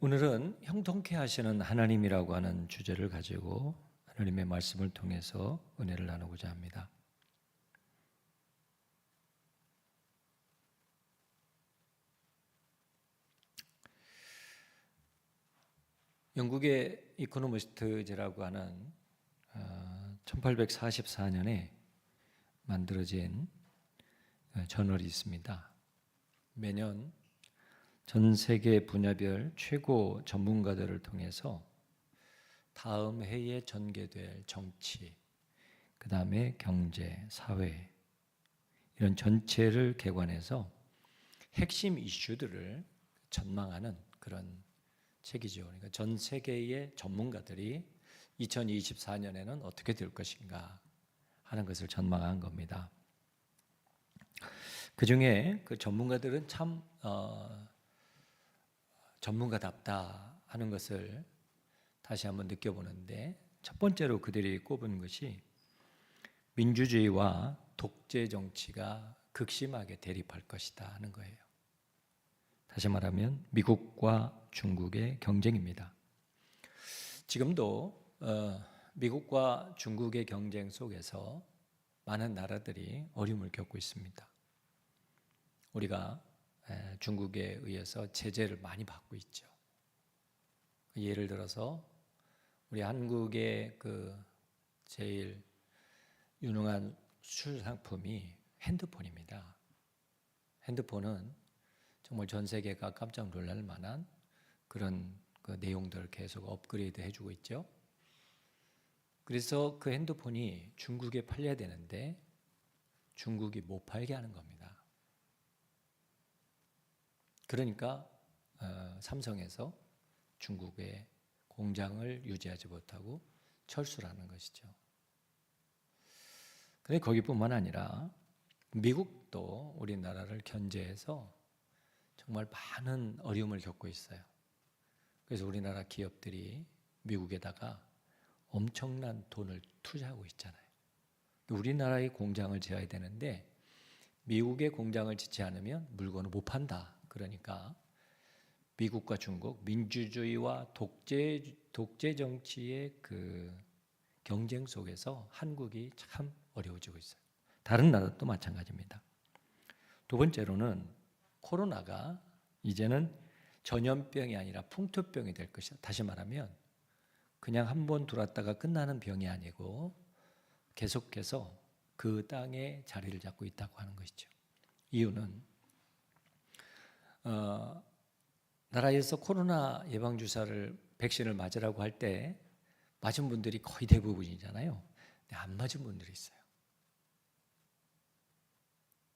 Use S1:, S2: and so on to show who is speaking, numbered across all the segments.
S1: 오늘은 형통케 하시는 하나님이라고 하는 주제를 가지고 하나님의 말씀을 통해서 은혜를 나누고자 합니다. 영국의 이코노미스트라고 하는 1844년에 만들어진 저널이 있습니다. 매년 전 세계 분야별 최고 전문가들을 통해서 다음 해에 전개될 정치, 그 다음에 경제, 사회 이런 전체를 개관해서 핵심 이슈들을 전망하는 그런 책이죠. 그러니까 전 세계의 전문가들이 2024년에는 어떻게 될 것인가 하는 것을 전망한 겁니다. 그 중에 그 전문가들은 참 전문가답다 하는 것을 다시 한번 느껴보는데, 첫 번째로 그들이 꼽은 것이 민주주의와 독재 정치가 극심하게 대립할 것이다 하는 거예요. 다시 말하면 미국과 중국의 경쟁입니다. 지금도 미국과 중국의 경쟁 속에서 많은 나라들이 어려움을 겪고 있습니다. 우리가 중국에 의해서 제재를 많이 받고 있죠. 예를 들어서 우리 한국의 그 제일 유능한 수출 상품이 핸드폰입니다. 핸드폰은 정말 전 세계가 깜짝 놀랄 만한 그런 그 내용들을 계속 업그레이드 해주고 있죠. 그래서 그 핸드폰이 중국에 팔려야 되는데 중국이 못 팔게 하는 겁니다. 그러니까 삼성에서 중국의 공장을 유지하지 못하고 철수를 하는 것이죠. 그런데 거기뿐만 아니라 미국도 우리나라를 견제해서 정말 많은 어려움을 겪고 있어요. 그래서 우리나라 기업들이 미국에다가 엄청난 돈을 투자하고 있잖아요. 우리나라의 공장을 지어야 되는데 미국의 공장을 짓지 않으면 물건을 못 판다. 그러니까 미국과 중국, 민주주의와 독재 정치의 그 경쟁 속에서 한국이 참 어려워지고 있어요. 다른 나라도 마찬가지입니다. 두 번째로는 코로나가 이제는 전염병이 아니라 풍토병이 될 것이다. 다시 말하면 그냥 한 번 들어왔다가 끝나는 병이 아니고 계속해서 그 땅에 자리를 잡고 있다고 하는 것이죠. 이유는 나라에서 코로나 예방주사를 백신을 맞으라고 할 때 맞은 분들이 거의 대부분이잖아요. 근데 안 맞은 분들이 있어요.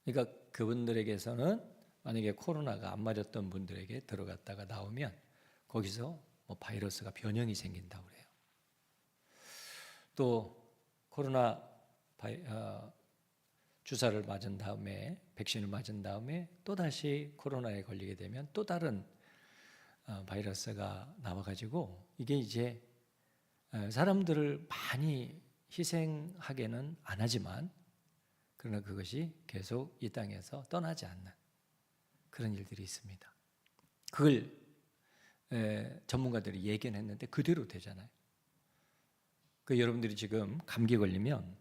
S1: 그러니까 그분들에게서는 만약에 코로나가 안 맞았던 분들에게 들어갔다가 나오면 거기서 뭐 바이러스가 변형이 생긴다고 그래요. 또 코로나 주사를 맞은 다음에 백신을 맞은 다음에 또다시 코로나에 걸리게 되면 또 다른 바이러스가 나와가지고 이게 이제 사람들을 많이 희생하게는 안 하지만 그러나 그것이 계속 이 땅에서 떠나지 않는 그런 일들이 있습니다. 그걸 전문가들이 예견했는데 그대로 되잖아요. 그 여러분들이 지금 감기 걸리면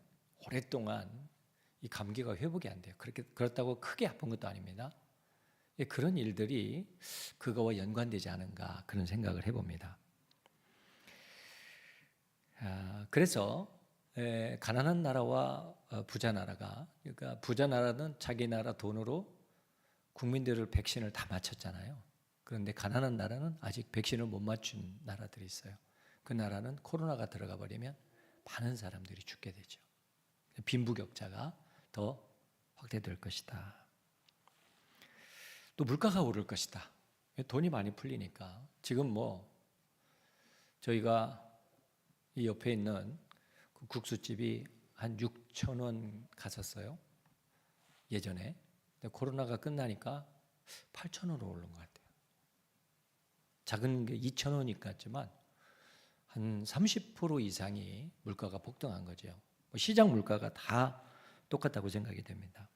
S1: 오랫동안 이 감기가 회복이 안 돼요. 그렇다고 크게 아픈 것도 아닙니다. 그런 일들이 그거와 연관되지 않은가 그런 생각을 해봅니다. 그래서 가난한 나라와 부자 나라가, 그러니까 부자 나라는 자기 나라 돈으로 국민들을 백신을 다 맞췄잖아요. 그런데 가난한 나라는 아직 백신을 못 맞춘 나라들이 있어요. 그 나라는 코로나가 들어가 버리면 많은 사람들이 죽게 되죠. 빈부격차가 더 확대될 것이다. 또 물가가 오를 것이다. 돈이 많이 풀리니까 지금 뭐 저희가 이 옆에 있는 그 국수집이 한 6,000원 갔었어요. 예전에. 근데 코로나가 끝나니까 8,000원으로 오른 것 같아요. 작은 게 2,000원이 같지만 한 30% 이상이 물가가 폭등한 거죠. 시장 물가가 다 똑같다고 생각이 됩니다.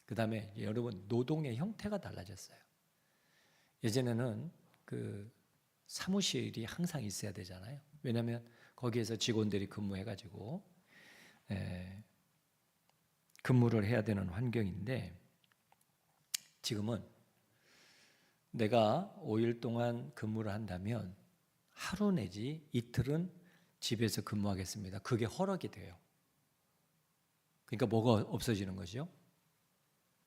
S1: 그 다음에 여러분 노동의 형태가 달라졌어요. 예전에는 그 사무실이 항상 있어야 되잖아요. 왜냐하면 거기에서 직원들이 근무해가지고 근무를 해야 되는 환경인데, 지금은 내가 5일 동안 근무를 한다면 하루 내지 이틀은 집에서 근무하겠습니다. 그게 허락이 돼요. 그러니까 뭐가 없어지는 거죠?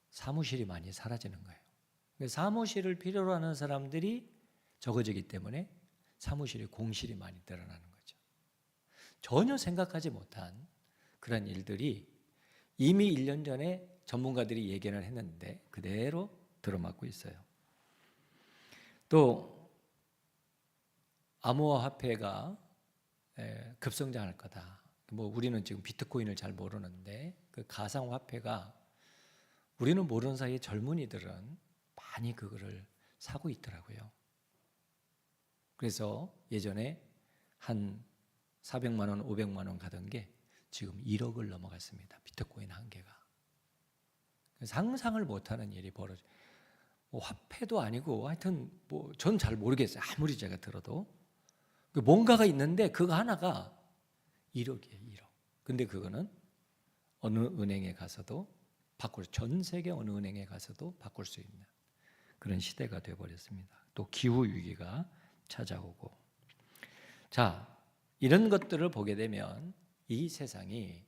S1: 사무실이 많이 사라지는 거예요. 사무실을 필요로 하는 사람들이 적어지기 때문에 사무실의 공실이 많이 늘어나는 거죠. 전혀 생각하지 못한 그런 일들이 이미 1년 전에 전문가들이 예견을 했는데 그대로 들어맞고 있어요. 또 암호화폐가 급성장할 거다. 뭐 우리는 지금 비트코인을 잘 모르는데 그 가상화폐가 우리는 모르는 사이에 젊은이들은 많이 그거를 사고 있더라고요. 그래서 예전에 한 400만 원, 500만 원 가던 게 지금 1억을 넘어갔습니다. 비트코인 한 개가. 상상을 못하는 일이 벌어져요. 뭐 화폐도 아니고 하여튼 뭐 전 잘 모르겠어요. 아무리 제가 들어도 뭔가가 있는데 그거 하나가 1억이에요. 1억. 근데 그거는 어느 은행에 가서도 전 세계 어느 은행에 가서도 바꿀 수 있는 그런 시대가 되어버렸습니다. 또 기후 위기가 찾아오고, 자, 이런 것들을 보게 되면 이 세상이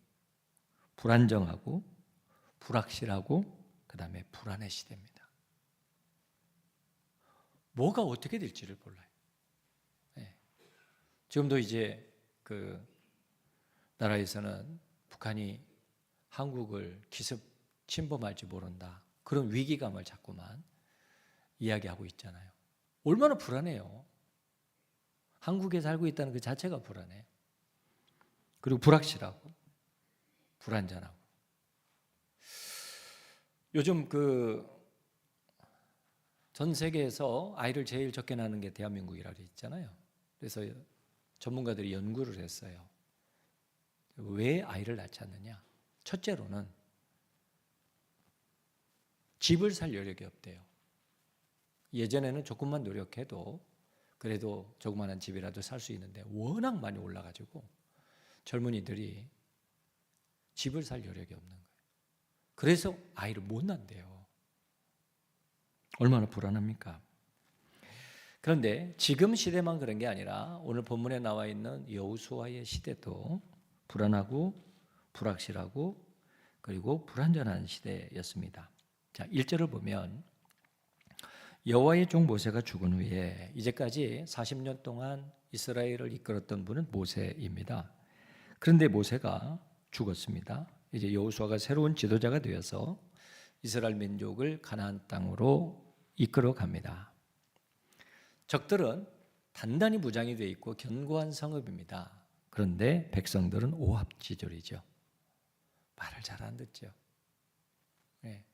S1: 불안정하고 불확실하고 그 다음에 불안의 시대입니다. 뭐가 어떻게 될지를 몰라요. 지금도 이제 그 나라에서는 북한이 한국을 기습 침범할지 모른다, 그런 위기감을 자꾸만 이야기하고 있잖아요. 얼마나 불안해요. 한국에 살고 있다는 그 자체가 불안해요. 그리고 불확실하고 불안전하고. 요즘 그 전 세계에서 아이를 제일 적게 낳는 게 대한민국이라고 있잖아요. 그래서 전문가들이 연구를 했어요. 왜 아이를 낳지 않느냐? 첫째로는 집을 살 여력이 없대요. 예전에는 조금만 노력해도 그래도 조그마한 집이라도 살 수 있는데 워낙 많이 올라가지고 젊은이들이 집을 살 여력이 없는 거예요. 그래서 아이를 못 낳는데요. 얼마나 불안합니까? 그런데 지금 시대만 그런 게 아니라 오늘 본문에 나와 있는 여호수아의 시대도 불안하고 불확실하고 그리고 불안전한 시대였습니다. 자, 1절을 보면 여호와의 종 모세가 죽은 후에 이제까지 40년 동안 이스라엘을 이끌었던 분은 모세입니다. 그런데 모세가 죽었습니다. 이제 여호수아가 새로운 지도자가 되어서 이스라엘 민족을 가나안 땅으로 이끌어 갑니다. 적들은 단단히 무장이 되어 있고 견고한 성읍입니다. 그런데 백성들은 오합지졸이죠. 말을 잘 안 듣죠. 네.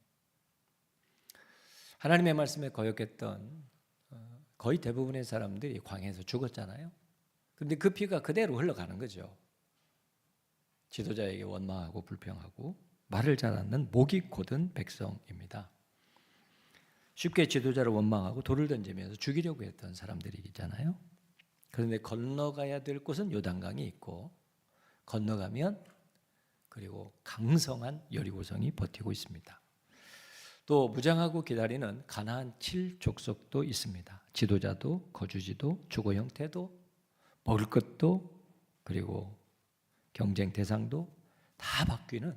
S1: 하나님의 말씀에 거역했던 거의 대부분의 사람들이 광야에서 죽었잖아요. 그런데 그 피가 그대로 흘러가는 거죠. 지도자에게 원망하고 불평하고 말을 잘 않는 목이 곧은 백성입니다. 쉽게 지도자를 원망하고 돌을 던지면서 죽이려고 했던 사람들이잖아요. 그런데 건너가야 될 곳은 요단강이 있고 건너가면 그리고 강성한 여리고성이 버티고 있습니다. 또 무장하고 기다리는 가나안 7족속도 있습니다. 지도자도 거주지도 주거 형태도 먹을 것도 그리고 경쟁 대상도 다 바뀌는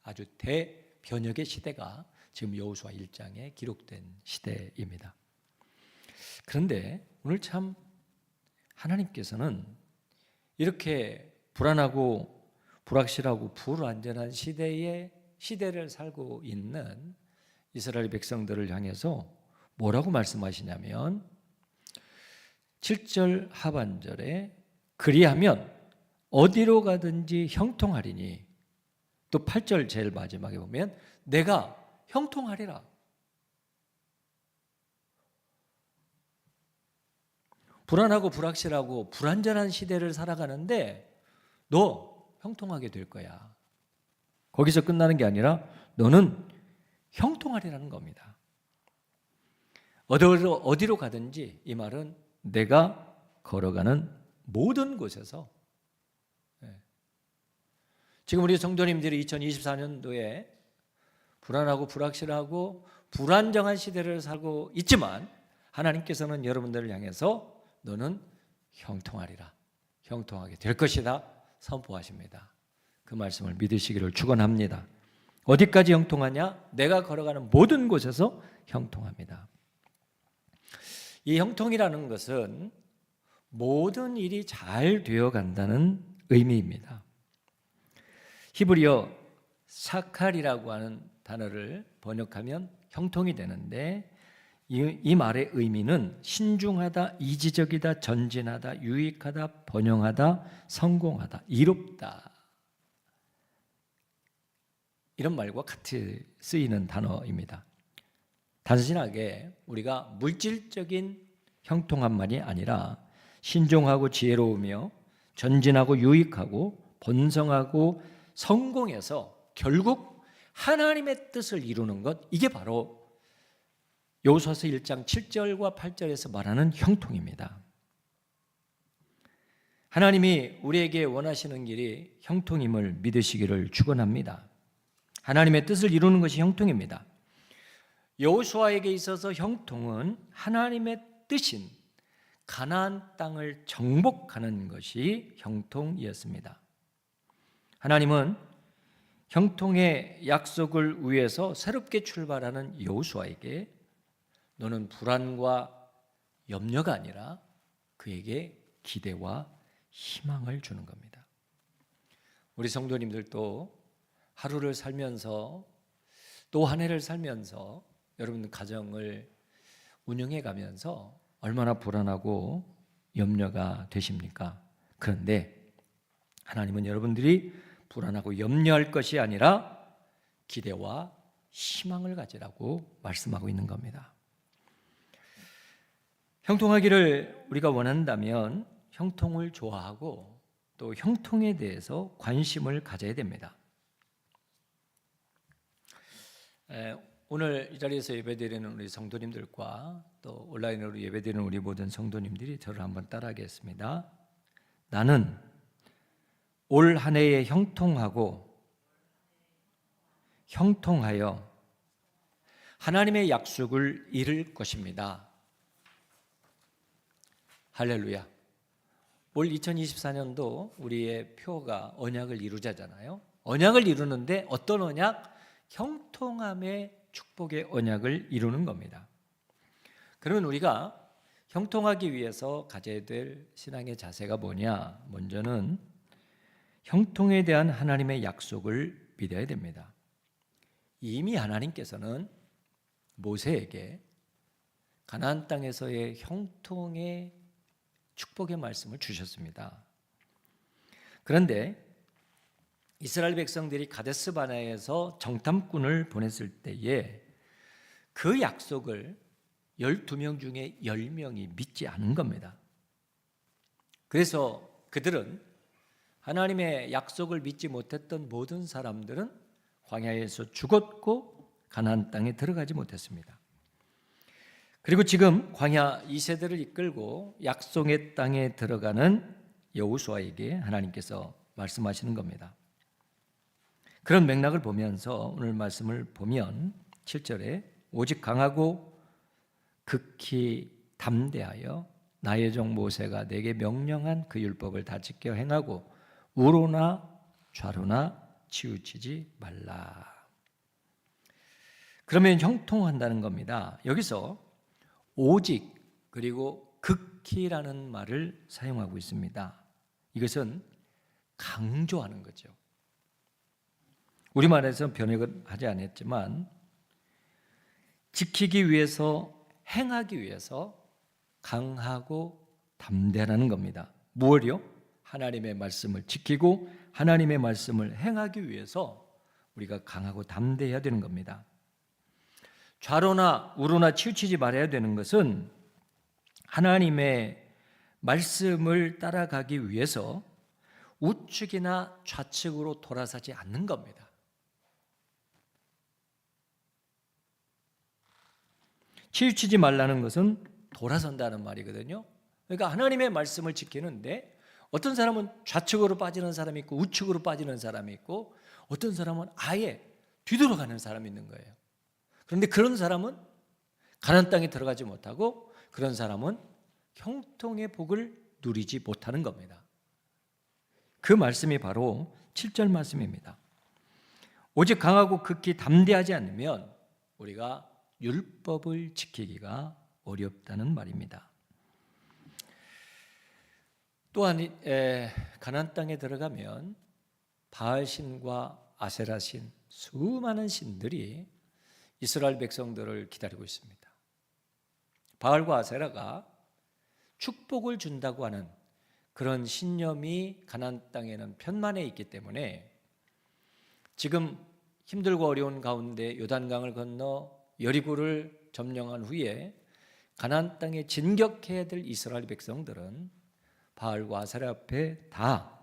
S1: 아주 대변혁의 시대가 지금 여호수아 1장에 기록된 시대입니다. 그런데 오늘 참 하나님께서는 이렇게 불안하고 불확실하고 불안전한 시대를 살고 있는 이스라엘 백성들을 향해서 뭐라고 말씀하시냐면 7절 하반절에 그리하면 어디로 가든지 형통하리니, 또 8절 제일 마지막에 보면 내가 형통하리라. 불안하고 불확실하고 불안전한 시대를 살아가는데 너 형통하게 될 거야. 거기서 끝나는 게 아니라 너는 형통하리라는 겁니다. 어디로 가든지 이 말은 내가 걸어가는 모든 곳에서, 지금 우리 성도님들이 2024년도에 불안하고 불확실하고 불안정한 시대를 살고 있지만 하나님께서는 여러분들을 향해서 너는 형통하리라, 형통하게 될 것이다 선포하십니다. 그 말씀을 믿으시기를 축원합니다. 어디까지 형통하냐? 내가 걸어가는 모든 곳에서 형통합니다. 이 형통이라는 것은 모든 일이 잘 되어간다는 의미입니다. 히브리어 사칼이라고 하는 단어를 번역하면 형통이 되는데 이 말의 의미는 신중하다, 이지적이다, 전진하다, 유익하다, 번영하다, 성공하다, 이롭다, 이런 말과 같이 쓰이는 단어입니다. 단순하게 우리가 물질적인 형통함만이 아니라 신중하고 지혜로우며 전진하고 유익하고 번성하고 성공해서 결국 하나님의 뜻을 이루는 것, 이게 바로 여호수아서 1장 7절과 8절에서 말하는 형통입니다. 하나님이 우리에게 원하시는 길이 형통임을 믿으시기를 축원합니다. 하나님의 뜻을 이루는 것이 형통입니다. 여호수아에게 있어서 형통은 하나님의 뜻인 가나안 땅을 정복하는 것이 형통이었습니다. 하나님은 형통의 약속을 위해서 새롭게 출발하는 여호수아에게 너는 불안과 염려가 아니라 그에게 기대와 희망을 주는 겁니다. 우리 성도님들도 하루를 살면서 또 한 해를 살면서 여러분 가정을 운영해 가면서 얼마나 불안하고 염려가 되십니까? 그런데 하나님은 여러분들이 불안하고 염려할 것이 아니라 기대와 희망을 가지라고 말씀하고 있는 겁니다. 형통하기를 우리가 원한다면 형통을 좋아하고 또 형통에 대해서 관심을 가져야 됩니다. 오늘 이 자리에서 예배드리는 우리 성도님들과 또 온라인으로 예배드리는 우리 모든 성도님들이 저를 한번 따라하겠습니다. 나는 올 한 해에 형통하고 형통하여 하나님의 약속을 이룰 것입니다. 할렐루야. 올 2024년도 우리의 표가 언약을 이루자잖아요. 언약을 이루는데 어떤 언약? 형통함의 축복의 언약을 이루는 겁니다. 그러면 우리가 형통하기 위해서 가져야 될 신앙의 자세가 뭐냐? 먼저는 형통에 대한 하나님의 약속을 믿어야 됩니다. 이미 하나님께서는 모세에게 가나안 땅에서의 형통의 축복의 말씀을 주셨습니다. 그런데 이스라엘 백성들이 가데스 바네아에서 정탐꾼을 보냈을 때에 그 약속을 12명 중에 10명이 믿지 않은 겁니다. 그래서 그들은 하나님의 약속을 믿지 못했던 모든 사람들은 광야에서 죽었고 가나안 땅에 들어가지 못했습니다. 그리고 지금 광야 2세대를 이끌고 약속의 땅에 들어가는 여호수아에게 하나님께서 말씀하시는 겁니다. 그런 맥락을 보면서 오늘 말씀을 보면 7절에 오직 강하고 극히 담대하여 나의 종 모세가 내게 명령한 그 율법을 다 지켜 행하고 우로나 좌로나 치우치지 말라. 그러면 형통한다는 겁니다. 여기서 오직 그리고 극히라는 말을 사용하고 있습니다. 이것은 강조하는 거죠. 우리말에서 번역을 하지 않았지만 지키기 위해서, 행하기 위해서 강하고 담대하는 겁니다. 무엇이요? 하나님의 말씀을 지키고 하나님의 말씀을 행하기 위해서 우리가 강하고 담대해야 되는 겁니다. 좌로나 우로나 치우치지 말아야 되는 것은 하나님의 말씀을 따라가기 위해서 우측이나 좌측으로 돌아서지 않는 겁니다. 치우치지 말라는 것은 돌아선다는 말이거든요. 그러니까 하나님의 말씀을 지키는데 어떤 사람은 좌측으로 빠지는 사람이 있고 우측으로 빠지는 사람이 있고 어떤 사람은 아예 뒤돌아가는 사람이 있는 거예요. 그런데 그런 사람은 가나안 땅에 들어가지 못하고 그런 사람은 형통의 복을 누리지 못하는 겁니다. 그 말씀이 바로 7절 말씀입니다. 오직 강하고 극히 담대하지 않으면 우리가 율법을 지키기가 어렵다는 말입니다. 또한 가나안 땅에 들어가면 바알신과 아세라신 수많은 신들이 이스라엘 백성들을 기다리고 있습니다. 바알과 아세라가 축복을 준다고 하는 그런 신념이 가나안 땅에는 편만에 있기 때문에 지금 힘들고 어려운 가운데 요단강을 건너 여리고를 점령한 후에 가나안 땅에 진격해야 될 이스라엘 백성들은 바알과 아세라 앞에 다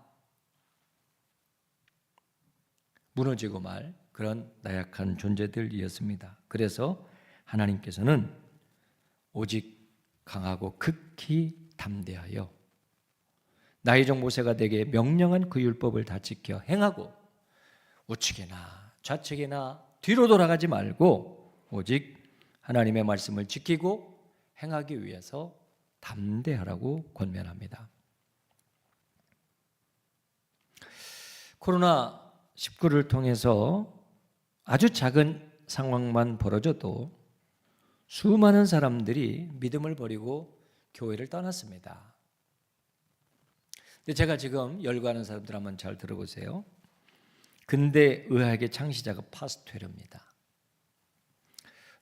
S1: 무너지고 말 그런 나약한 존재들이었습니다. 그래서 하나님께서는 오직 강하고 극히 담대하여 나의 종 모세가 내게 명령한 그 율법을 다 지켜 행하고 우측이나 좌측이나 뒤로 돌아가지 말고 오직 하나님의 말씀을 지키고 행하기 위해서 담대하라고 권면합니다. 코로나19를 통해서 아주 작은 상황만 벌어져도 수많은 사람들이 믿음을 버리고 교회를 떠났습니다. 근데 제가 지금 열거하는 사람들 한번 잘 들어보세요. 근대 의학의 창시자가 파스투르입니다.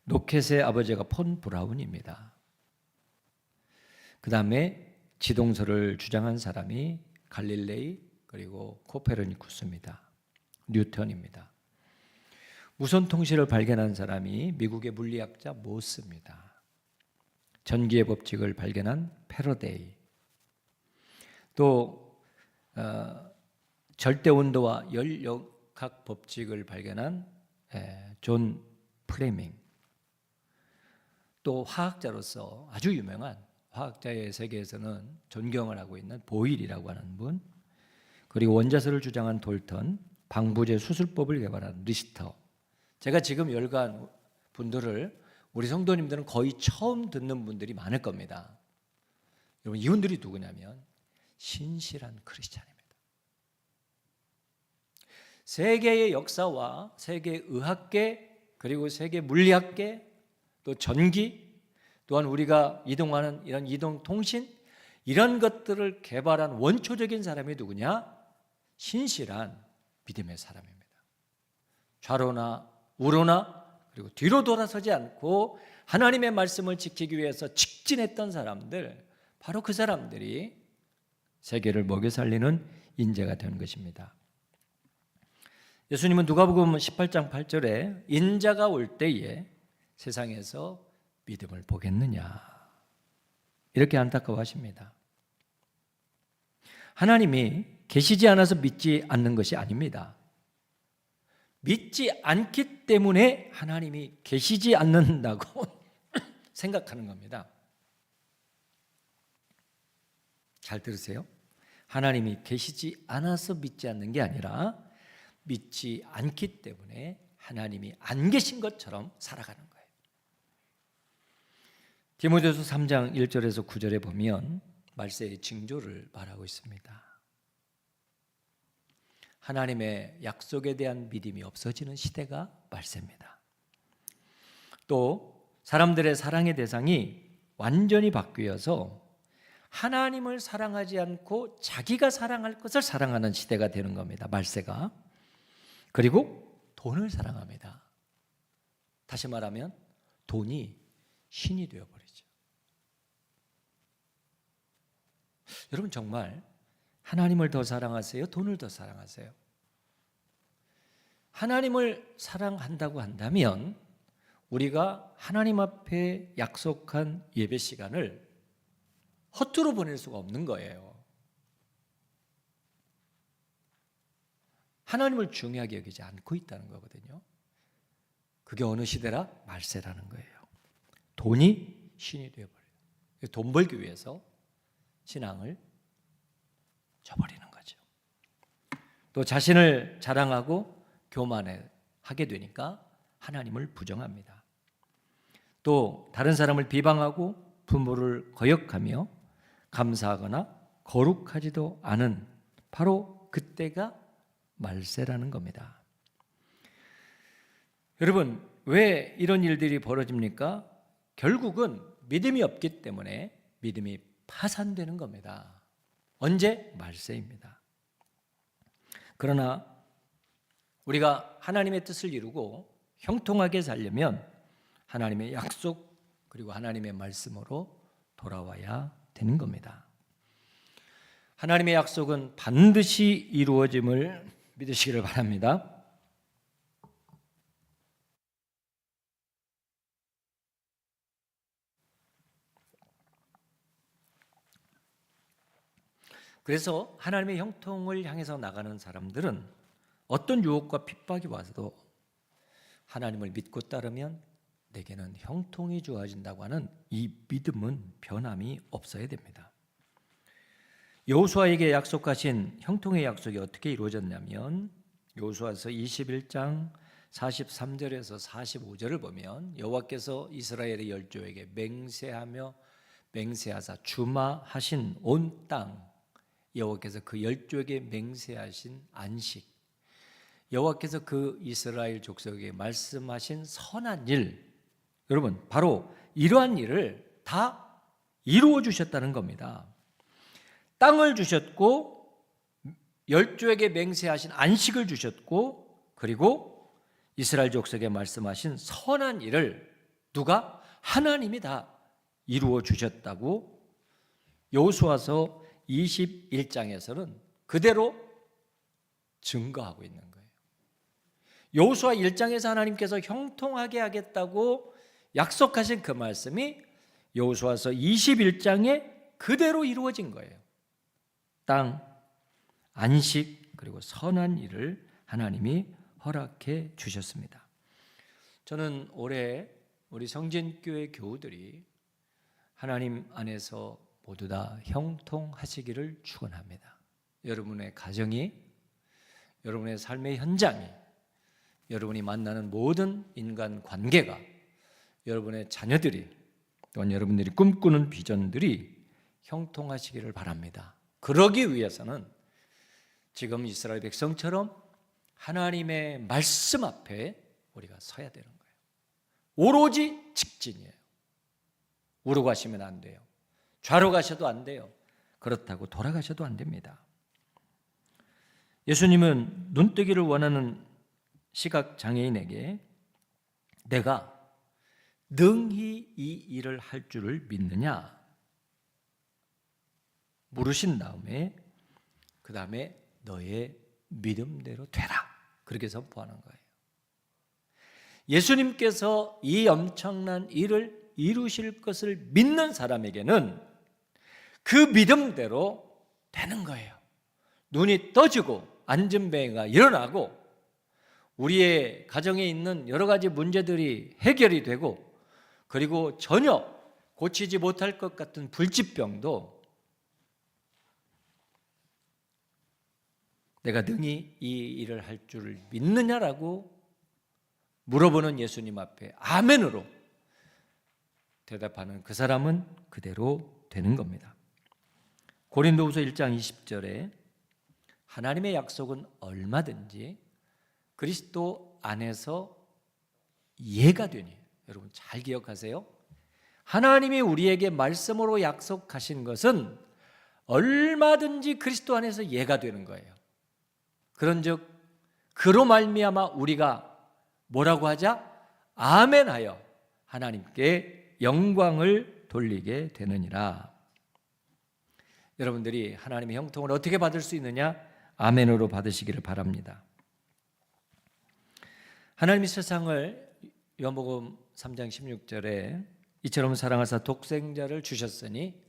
S1: 노켓의 아버지가 폰 브라운입니다. 그 다음에 지동설을 주장한 사람이 갈릴레이 그리고 코페르니쿠스입니다. 뉴턴입니다. 무선 통신을 발견한 사람이 미국의 물리학자 모스입니다. 전기의 법칙을 발견한 패러데이. 또 절대 온도와 열역학 법칙을 발견한 존 플레밍. 또 화학자로서 아주 유명한 화학자의 세계에서는 존경을 하고 있는 보일이라고 하는 분, 그리고 원자설을 주장한 돌턴, 방부제 수술법을 개발한 리스터. 제가 지금 열거한 분들을 우리 성도님들은 거의 처음 듣는 분들이 많을 겁니다. 여러분 이분들이 누구냐면 신실한 크리스찬입니다. 세계의 역사와 세계 의학계 그리고 세계 물리학계 또 전기 또한 우리가 이동하는 이런 이동통신 이런 것들을 개발한 원초적인 사람이 누구냐? 신실한 믿음의 사람입니다. 좌로나 우로나 그리고 뒤로 돌아서지 않고 하나님의 말씀을 지키기 위해서 직진했던 사람들, 바로 그 사람들이 세계를 먹여 살리는 인재가 된 것입니다. 예수님은 누가복음 18장 8절에 인자가 올 때에 세상에서 믿음을 보겠느냐 이렇게 안타까워하십니다. 하나님이 계시지 않아서 믿지 않는 것이 아닙니다. 믿지 않기 때문에 하나님이 계시지 않는다고 생각하는 겁니다. 잘 들으세요. 하나님이 계시지 않아서 믿지 않는 게 아니라 믿지 않기 때문에 하나님이 안 계신 것처럼 살아가는 거예요. 디모데후서 3장 1절에서 9절에 보면 말세의 징조를 말하고 있습니다. 하나님의 약속에 대한 믿음이 없어지는 시대가 말세입니다. 또 사람들의 사랑의 대상이 완전히 바뀌어서 하나님을 사랑하지 않고 자기가 사랑할 것을 사랑하는 시대가 되는 겁니다. 말세가. 그리고 돈을 사랑합니다. 다시 말하면 돈이 신이 되어버리죠. 여러분 정말 하나님을 더 사랑하세요? 돈을 더 사랑하세요? 하나님을 사랑한다고 한다면 우리가 하나님 앞에 약속한 예배 시간을 허투루 보낼 수가 없는 거예요. 하나님을 중요하게 여기지 않고 있다는 거거든요. 그게 어느 시대라? 말세라는 거예요. 돈이 신이 되어버려요. 돈 벌기 위해서 신앙을 저버리는 거죠. 또 자신을 자랑하고 교만하게 되니까 하나님을 부정합니다. 또 다른 사람을 비방하고 부모를 거역하며 감사하거나 거룩하지도 않은 바로 그때가 말세라는 겁니다. 여러분, 왜 이런 일들이 벌어집니까? 결국은 믿음이 없기 때문에 믿음이 파산되는 겁니다. 언제? 말세입니다. 그러나 우리가 하나님의 뜻을 이루고 형통하게 살려면 하나님의 약속 그리고 하나님의 말씀으로 돌아와야 되는 겁니다. 하나님의 약속은 반드시 이루어짐을 믿으시기를 바랍니다. 그래서 하나님의 형통을 향해서 나가는 사람들은 어떤 유혹과 핍박이 와서도 하나님을 믿고 따르면 내게는 형통이 주어진다고 하는 이 믿음은 변함이 없어야 됩니다. 여호수아에게 약속하신 형통의 약속이 어떻게 이루어졌냐면 여호수아서 21장 43절에서 45절을 보면 여호와께서 이스라엘의 열조에게 맹세하사 주마하신 온 땅, 여호와께서 그 열조에게 맹세하신 안식, 여호와께서 그 이스라엘 족속에게 말씀하신 선한 일, 여러분 바로 이러한 일을 다 이루어 주셨다는 겁니다. 땅을 주셨고 열조에게 맹세하신 안식을 주셨고 그리고 이스라엘 족속에 말씀하신 선한 일을 누가? 하나님이 다 이루어 주셨다고 여호수아서 21장에서는 그대로 증거하고 있는 거예요. 여호수아 1장에서 하나님께서 형통하게 하겠다고 약속하신 그 말씀이 여호수아서 21장에 그대로 이루어진 거예요. 땅, 안식 그리고 선한 일을 하나님이 허락해 주셨습니다. 저는 올해 우리 성전교회 교우들이 하나님 안에서 모두 다 형통하시기를 축원합니다. 여러분의 가정이, 여러분의 삶의 현장이, 여러분이 만나는 모든 인간 관계가, 여러분의 자녀들이, 또한 여러분들이 꿈꾸는 비전들이 형통하시기를 바랍니다. 그러기 위해서는 지금 이스라엘 백성처럼 하나님의 말씀 앞에 우리가 서야 되는 거예요. 오로지 직진이에요. 우로 가시면 안 돼요. 좌로 가셔도 안 돼요. 그렇다고 돌아가셔도 안 됩니다. 예수님은 눈뜨기를 원하는 시각장애인에게 내가 능히 이 일을 할 줄을 믿느냐 물으신 다음에 그 다음에 너의 믿음대로 되라 그렇게 선포하는 거예요. 예수님께서 이 엄청난 일을 이루실 것을 믿는 사람에게는 그 믿음대로 되는 거예요. 눈이 떠지고 안전뱅이가 일어나고 우리의 가정에 있는 여러 가지 문제들이 해결이 되고 그리고 전혀 고치지 못할 것 같은 불치병도 내가 능히 이 일을 할 줄을 믿느냐라고 물어보는 예수님 앞에 아멘으로 대답하는 그 사람은 그대로 되는 겁니다. 고린도후서 1장 20절에 하나님의 약속은 얼마든지 그리스도 안에서 예가 되니, 여러분 잘 기억하세요. 하나님이 우리에게 말씀으로 약속하신 것은 얼마든지 그리스도 안에서 예가 되는 거예요. 그런즉 그로 말미암아 우리가 뭐라고 하자? 아멘하여 하나님께 영광을 돌리게 되느니라. 여러분들이 하나님의 형통을 어떻게 받을 수 있느냐? 아멘으로 받으시기를 바랍니다. 하나님이 세상을 요한복음 3장 16절에 이처럼 사랑하사 독생자를 주셨으니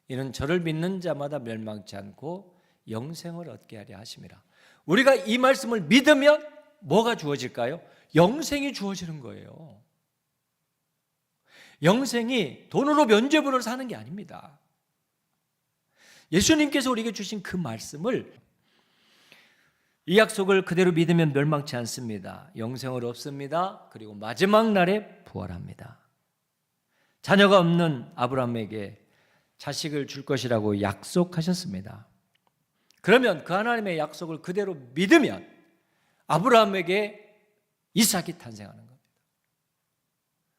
S1: 이는 저를 믿는 자마다 멸망치 않고 영생을 얻게 하려 하심이라. 우리가 이 말씀을 믿으면 뭐가 주어질까요? 영생이 주어지는 거예요. 영생이 돈으로 면죄부를 사는 게 아닙니다. 예수님께서 우리에게 주신 그 말씀을, 이 약속을 그대로 믿으면 멸망치 않습니다. 영생을 얻습니다. 그리고 마지막 날에 부활합니다. 자녀가 없는 아브라함에게 자식을 줄 것이라고 약속하셨습니다. 그러면 그 하나님의 약속을 그대로 믿으면 아브라함에게 이삭이 탄생하는 겁니다.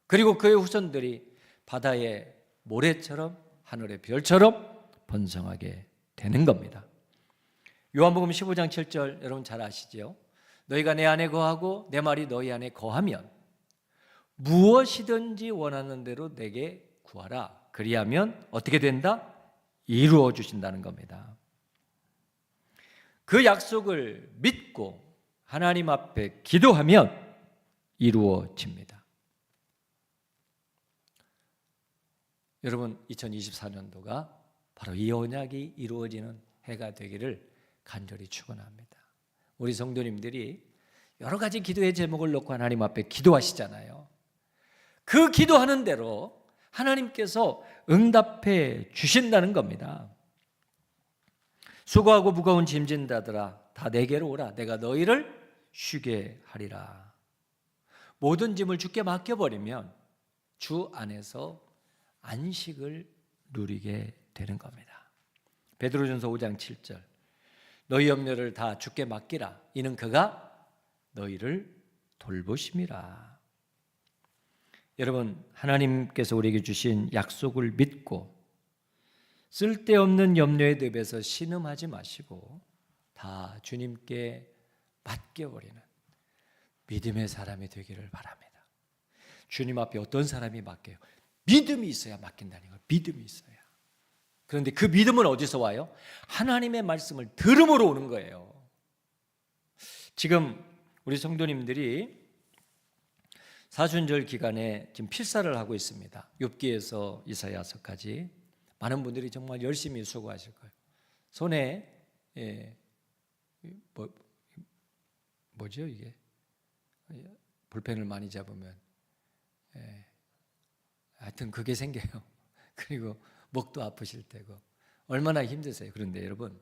S1: 그리고 그의 후손들이 바다의 모래처럼 하늘의 별처럼 번성하게 되는 겁니다. 요한복음 15장 7절 여러분 잘 아시죠? 너희가 내 안에 거하고 내 말이 너희 안에 거하면 무엇이든지 원하는 대로 내게 구하라. 그리하면 어떻게 된다? 이루어 주신다는 겁니다. 그 약속을 믿고 하나님 앞에 기도하면 이루어집니다. 여러분, 2024년도가 바로 이 언약이 이루어지는 해가 되기를 간절히 축원합니다. 우리 성도님들이 여러 가지 기도의 제목을 놓고 하나님 앞에 기도하시잖아요. 그 기도하는 대로 하나님께서 응답해 주신다는 겁니다. 수고하고 무거운 짐진 자들아 다 내게로 오라. 내가 너희를 쉬게 하리라. 모든 짐을 주께 맡겨버리면 주 안에서 안식을 누리게 되는 겁니다. 베드로전서 5장 7절 너희 염려를 다 주께 맡기라. 이는 그가 너희를 돌보심이라. 여러분, 하나님께서 우리에게 주신 약속을 믿고 쓸데없는 염려의 늪에서 신음하지 마시고 다 주님께 맡겨버리는 믿음의 사람이 되기를 바랍니다. 주님 앞에 어떤 사람이 맡겨요? 믿음이 있어야 맡긴다는 거예요. 믿음이 있어야. 그런데 그 믿음은 어디서 와요? 하나님의 말씀을 들음으로 오는 거예요. 지금 우리 성도님들이 사순절 기간에 지금 필사를 하고 있습니다. 욥기에서 이사야서까지 많은 분들이 정말 열심히 수고하실 거예요. 손에 뭐죠 이게? 볼펜을 많이 잡으면 하여튼 그게 생겨요. 그리고 목도 아프실 테고 얼마나 힘드세요. 그런데 여러분,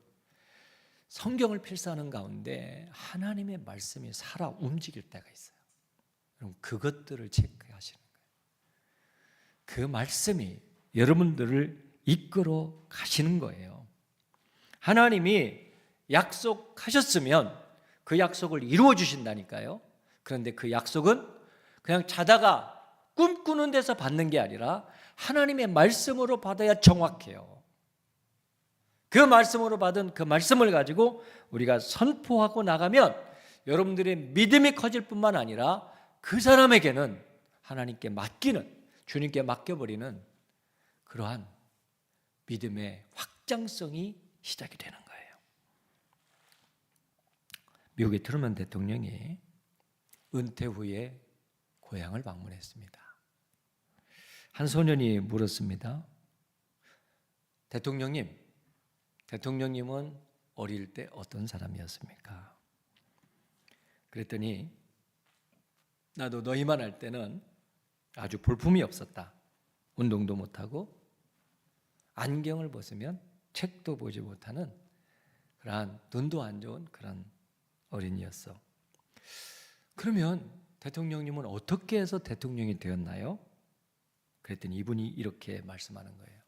S1: 성경을 필사하는 가운데 하나님의 말씀이 살아 움직일 때가 있어요. 여러분, 그것들을 체크하시는 거예요. 그 말씀이 여러분들을 이끌어 가시는 거예요. 하나님이 약속하셨으면 그 약속을 이루어 주신다니까요. 그런데 그 약속은 그냥 자다가 꿈꾸는 데서 받는 게 아니라 하나님의 말씀으로 받아야 정확해요. 그 말씀으로 받은 그 말씀을 가지고 우리가 선포하고 나가면 여러분들의 믿음이 커질 뿐만 아니라 그 사람에게는 하나님께 맡기는, 주님께 맡겨버리는 그러한 믿음의 확장성이 시작이 되는 거예요. 미국의 트루먼 대통령이 은퇴 후에 고향을 방문했습니다. 한 소년이 물었습니다. 대통령님은 어릴 때 어떤 사람이었습니까? 그랬더니 나도 너희만 할 때는 아주 볼품이 없었다. 운동도 못하고 안경을 벗으면 책도 보지 못하는 그러한 눈도 안 좋은 그런 어린이였어. 그러면 대통령님은 어떻게 해서 대통령이 되었나요? 그랬더니 이분이 이렇게 말씀하는 거예요.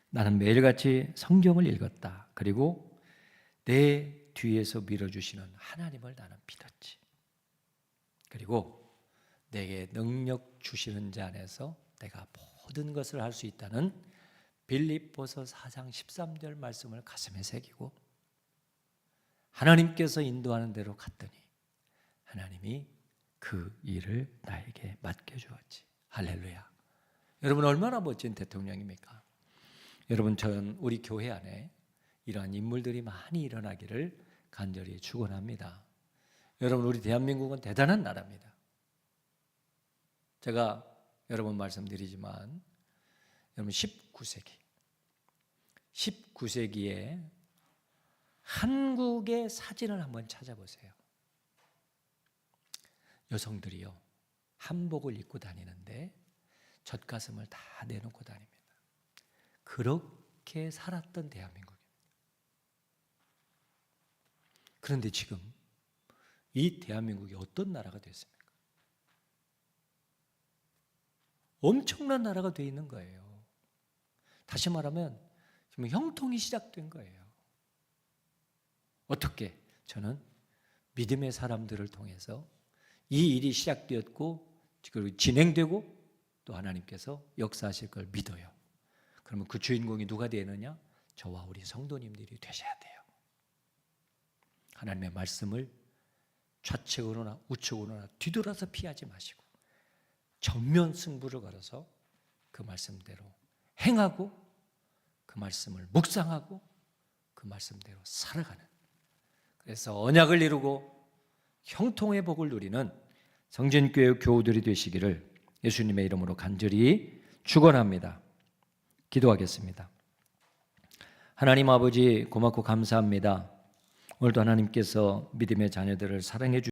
S1: 나는 매일같이 성경을 읽었다. 그리고 내 뒤에서 밀어주시는 하나님을 나는 믿었지. 그리고 내게 능력 주시는 자 안에서 내가 모든 것을 할 수 있다는 빌립보서 4장 13절 말씀을 가슴에 새기고 하나님께서 인도하는 대로 갔더니 하나님이 그 일을 나에게 맡겨주었지. 할렐루야. 여러분, 얼마나 멋진 대통령입니까? 여러분, 전 우리 교회 안에 이러한 인물들이 많이 일어나기를 간절히 축원합니다. 여러분, 우리 대한민국은 대단한 나라입니다. 제가 여러 번 말씀드리지만 여러분 19세기에 한국의 사진을 한번 찾아보세요. 여성들이요, 한복을 입고 다니는데 젖가슴을 다 내놓고 다닙니다. 그렇게 살았던 대한민국입니다. 그런데 지금 이 대한민국이 어떤 나라가 됐습니까? 엄청난 나라가 되어 있는 거예요. 다시 말하면 지금 형통이 시작된 거예요. 어떻게? 저는 믿음의 사람들을 통해서 이 일이 시작되었고 그리고 진행되고 또 하나님께서 역사하실 걸 믿어요. 그러면 그 주인공이 누가 되느냐? 저와 우리 성도님들이 되셔야 돼요. 하나님의 말씀을 좌측으로나 우측으로나 뒤돌아서 피하지 마시고 정면 승부를 걸어서 그 말씀대로 행하고 그 말씀을 묵상하고 그 말씀대로 살아가는, 그래서 언약을 이루고 형통의 복을 누리는 성전교회 교우들이 되시기를 예수님의 이름으로 간절히 축원합니다. 기도하겠습니다. 하나님 아버지, 고맙고 감사합니다. 오늘도 하나님께서 믿음의 자녀들을 사랑해